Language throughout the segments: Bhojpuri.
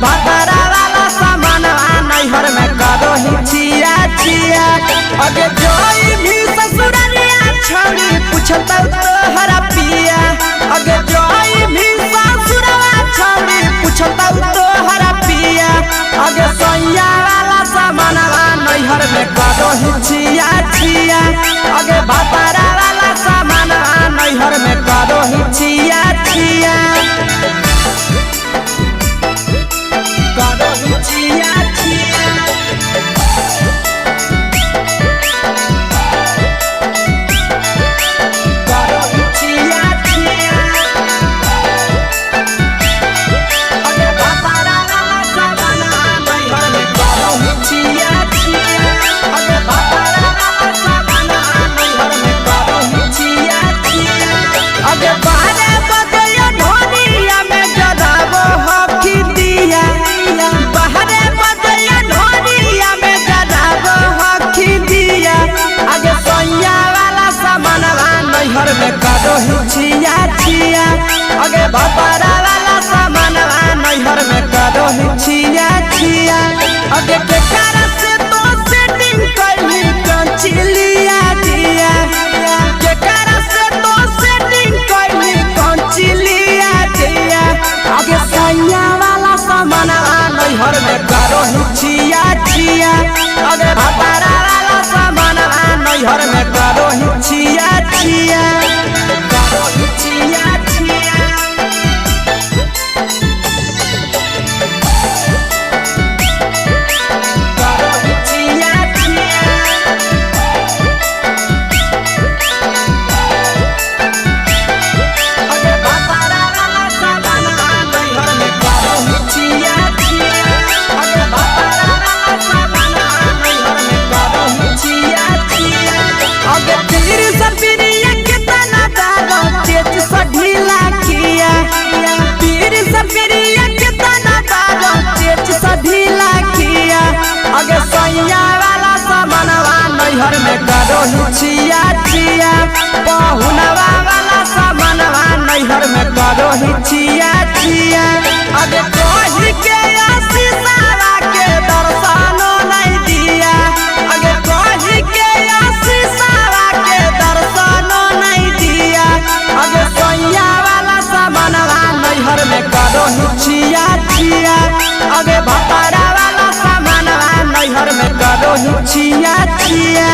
भातारा वाला सामान नैहर में करो ही छिया छिया। अगे जोई भी ससुरालिया छोड़ी पूछता तोहरा पिया। अगे जोई भी ससुरवा छोड़ी पूछता तोहरा पिया। अगे सैया वाला सामान नैहर में करो ही छिया छिया। अगे भातारा वाला सामान नैहर में करो ही छिया छिया। करो ही छिया छिया। करो ही छिया छिया। अगे भातारा वाला सामान नैहर में करो ही छिया छिया। अगे भातारा वाला सामान नैहर में करो ही छिया छिया। अगे बारे बदलिया ढोलिया में जराबो हकी दिया। बाहरे बदलिया ढोलिया में जराबो हकी दिया। अगे सैया वाला सामान नैहर में करो ही छिया छिया। अगे भातारा वाला सामान नैहर में करो ही छिया छिया। अगे के कारण से तो सेटिंग कइली कंचिलिया दिया। के कारण से तो सेटिंग कइली कंचिलिया दिया। अगे सैया वाला सामान नैहर में करो ही छिया छिया। अगे भातारा वाला सामान नैहर में करो ही छिया छिया। करो ही छिया छिया। करो ही छिया छिया। अगे भातारा वाला सामान नैहर में करो ही छिया छिया। अगे भातारा वाला सामान नैहर में करो ही छिया छिया। अगे तीर सपिरिया कितना दारो तेज से ढीला किया। तीर सपिरिया कितना दारो तेज से ढीला किया। अगे सैया वाला सामान नैहर में करो ही छिया छिया। पहुनवा वाला सामान नैहर में करो ही छिया छिया। अगे कही के आशीषवा के दर्शनो नहीं दिया। अगे कही के आशीषवा के दर्शनो नहीं दिया। अगे सैया वाला सामान नैहर में करो ही छिया छिया। अगे भातारा वाला सामान नैहर में करो ही छिया छिया।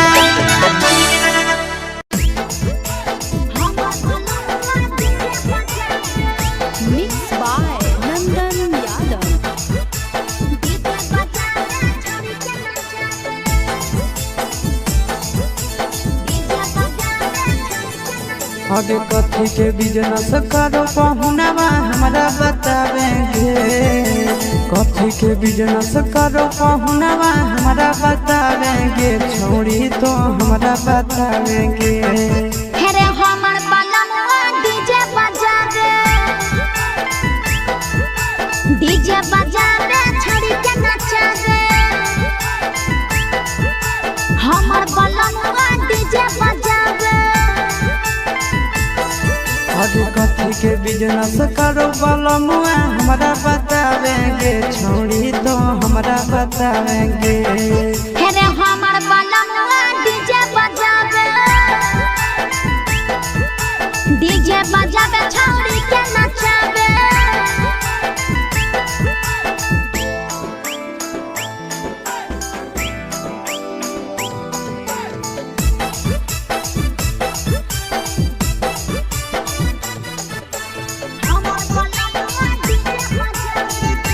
Mixed by Nandan Yadav. आगे कथी के बिजनेस करो पहुनवा हमरा बतावेंगे। कथी के बिजनेस करो पहुनवा हमरा बतावेंगे। छोड़ी तो हमरा बतावेंगे। हेरे हमर बलमुआ डीजे बजा रे छोड़ी के नचा रे। हमर बलमुआ डीजे बजा रे। आगे कथी के बिजनेस करो बलमुआ हमरा बतावेंगे। छोड़ी तो हमरा बतावेंगे। हेरे हमर बलमुआ डीजे बजा रे। डीजे बजा रे छोड़ी के नचा रे। हमर बलमुआ डीजे बजा रे।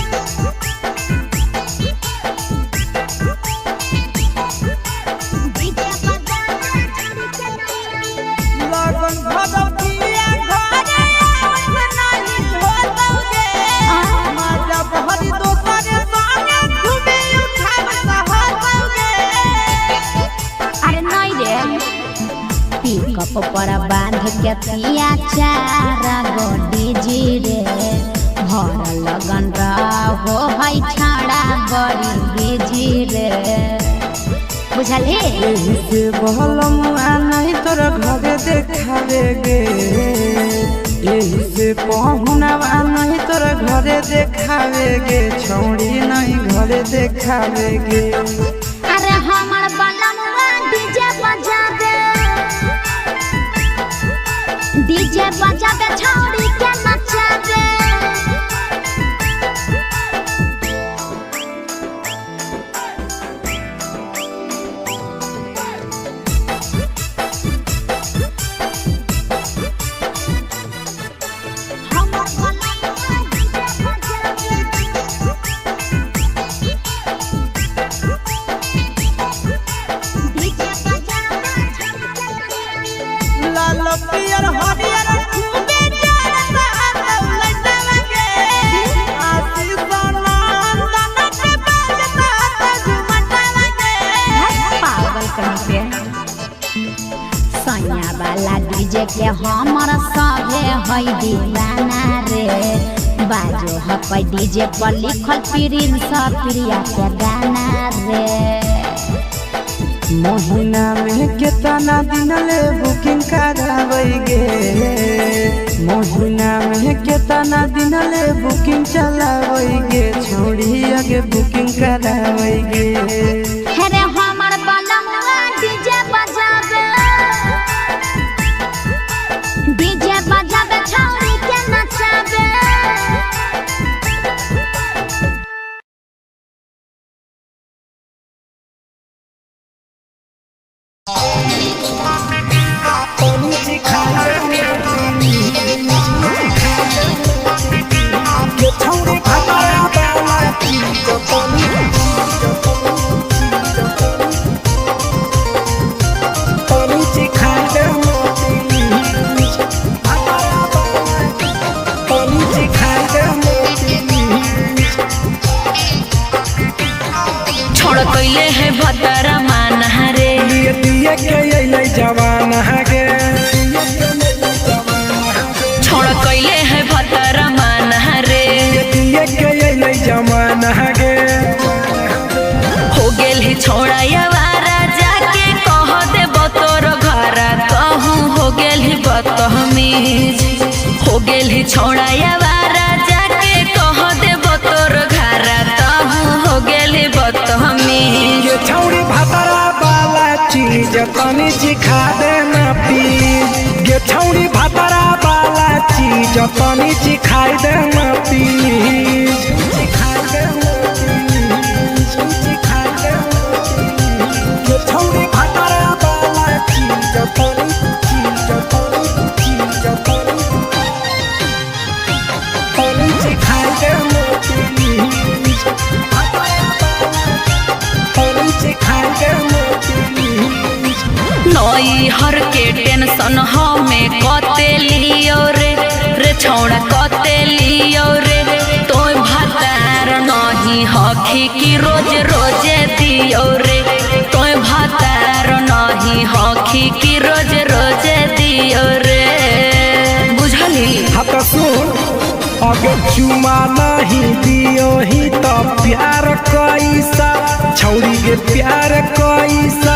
डीजे बजा रे छोड़ी के नचा रे। लगन भदौतिया घरे आवन नहीं ढोलौगे। माजा बहरी दोसरे संगे घूमे उठाव सहलौगे। अरे नहीं रे पिकअप पर बांध के पिया चारा गोडी जी रे। भर लगन रहो है छाड़ा बड़ी बेजी रे। बुझली एही से बहलमुआ नहीं तोर घरे देखावे गे। यही से पहुनवा नहीं तोरा घरे देखावे गे छौड़ी नहीं घरे देखावे गे। अरे हमर बलमुआ डीजे बजाबे छौड़ी के नचाबे। लाल पियर हरियर खूबे जरता दौलत लगे आशीष नंदन के बजता झुमट लगे। पागल कहीं पे सैया वाला डीजे के हमर सभे है दीवाना रे। बाजो हपै डीजे पर लिखल प्रिंस प्रिया के गाना रे। महीना में केतना दिन ले बुकिंग कराबै गे महीना में केतना दिन ले बुकिंग चलाबै गे छौड़ी आगे बुकिंग कराबै गे। अरे हमर बलमुआ डीजे बजाबे छौड़ी के नचाबे। छोड़ कैले है भतरा मान रे दिए के अइलै जवान गे छोड़ कैले है भतरा मान रे दिए के अइलै जवान गे। हो गेल ही छोड़ा यावारा जाके कह दे बतोर घरा कहूँ हो गेल ही बतमीज। हो गेल ही छोड़ा यावारा जाके कह दे बतोर घरा कहूँ हो गेल ही बतमीज। ये छौड़ी भतरा वाला चीज तनी सिखा देना प्लीज। ये छौड़ी भतरा वाला चीज तनी सिखाई देना प्लीज। सिखाई देना प्लीज, सिखाई देना प्लीज। ये छौड़ी भतरा वाला चीज तनी सिखाई देना प्लीज। सिखाई देना प्लीज। नई हर के टेंशन हमें कते लियो रे छौड़ा कते लियो रे। तो भतार नहीं हखी की रोज रोजे दियो रे। तो भतार नहीं हखी की रोज रोजे दियो रे। बुझली हाथ सुन अगर चुमा नहीं दियो ही तो प्यार कैसा छौड़ी के प्यार कैसा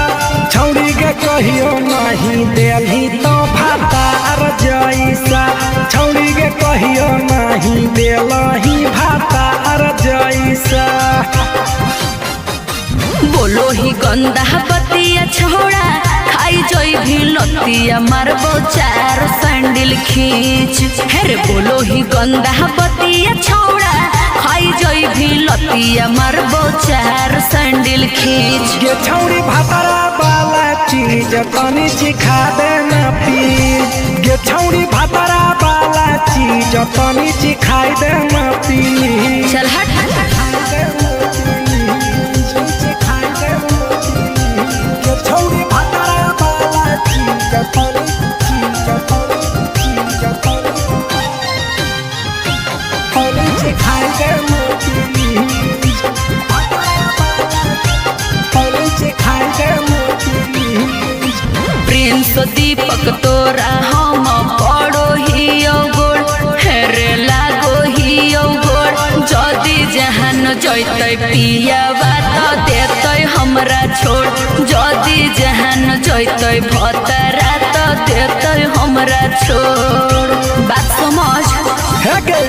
छौड़ी के कहियो नहीं देली तो भातार जैसा छौड़ी के कहियो नहीं देलही भातार जैसा। बोलो ही गंदा बतिया छोड़ा खाई जोई भी लतिया मारबो चार सैंडल खींच। हेरे बोलो ही गंदा बतिया छोड़ा खाई जोई भी लतिया मारबो चार सैंडल खींच। ये छौड़ी भतरा वाला चीज तनी सिखा देना प्लीज। ये छौड़ी भतरा वाला चीज तनी सिखाई देना प्लीज। चल हट छौड़ी भतरा वाला चीज तनी सिखाई देना प्लीज। सिखाई देना प्लीज। प्रिंस दीपक तोरा हम पड़ो ही गोड़ हेरे लागो ही गोड़। जदी जहान जैते पिया बात देते हमरा छोड़। जदी जहान जैते भतरा तो देते हमरा छोड़। बात समझ है गे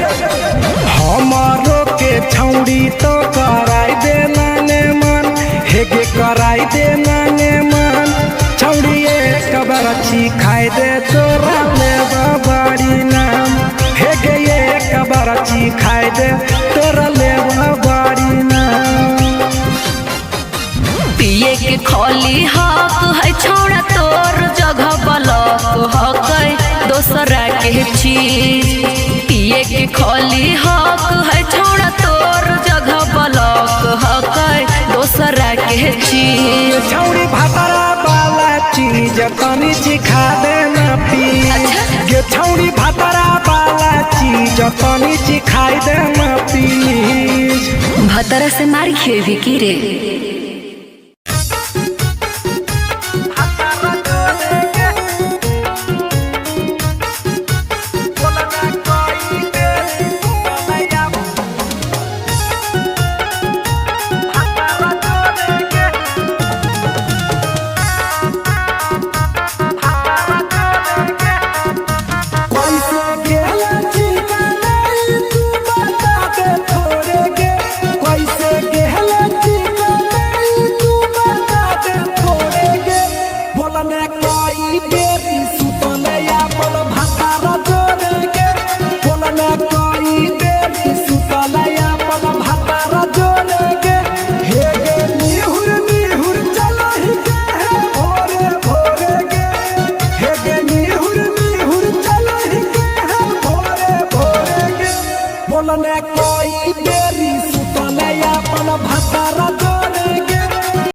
हमारो के छौड़ी तो कराई दे नाने मन, हे गे कराई दे नाने मन। छौड़ी एक बरछी खाई दे तोरा ले बड़ी नाम, हे गे एक बरछी खाई दे तोरा ले बड़ी नाम। पिए के खोली हक है छोड़ा तोर जगह बलक हक दोसरा के चीज। पिए के खोली हक है छोड़ा तोर जगह बलक हक दोसरा के चीज। छौड़ी भातरा वाला चीज तनी सिखा देना प्लीज। गे छौड़ी भातरा वाला चीज तनी सिखाई देना प्लीज। भतरा से मारी खेवी की रे। कोई बेरी सुतले अपन भतारा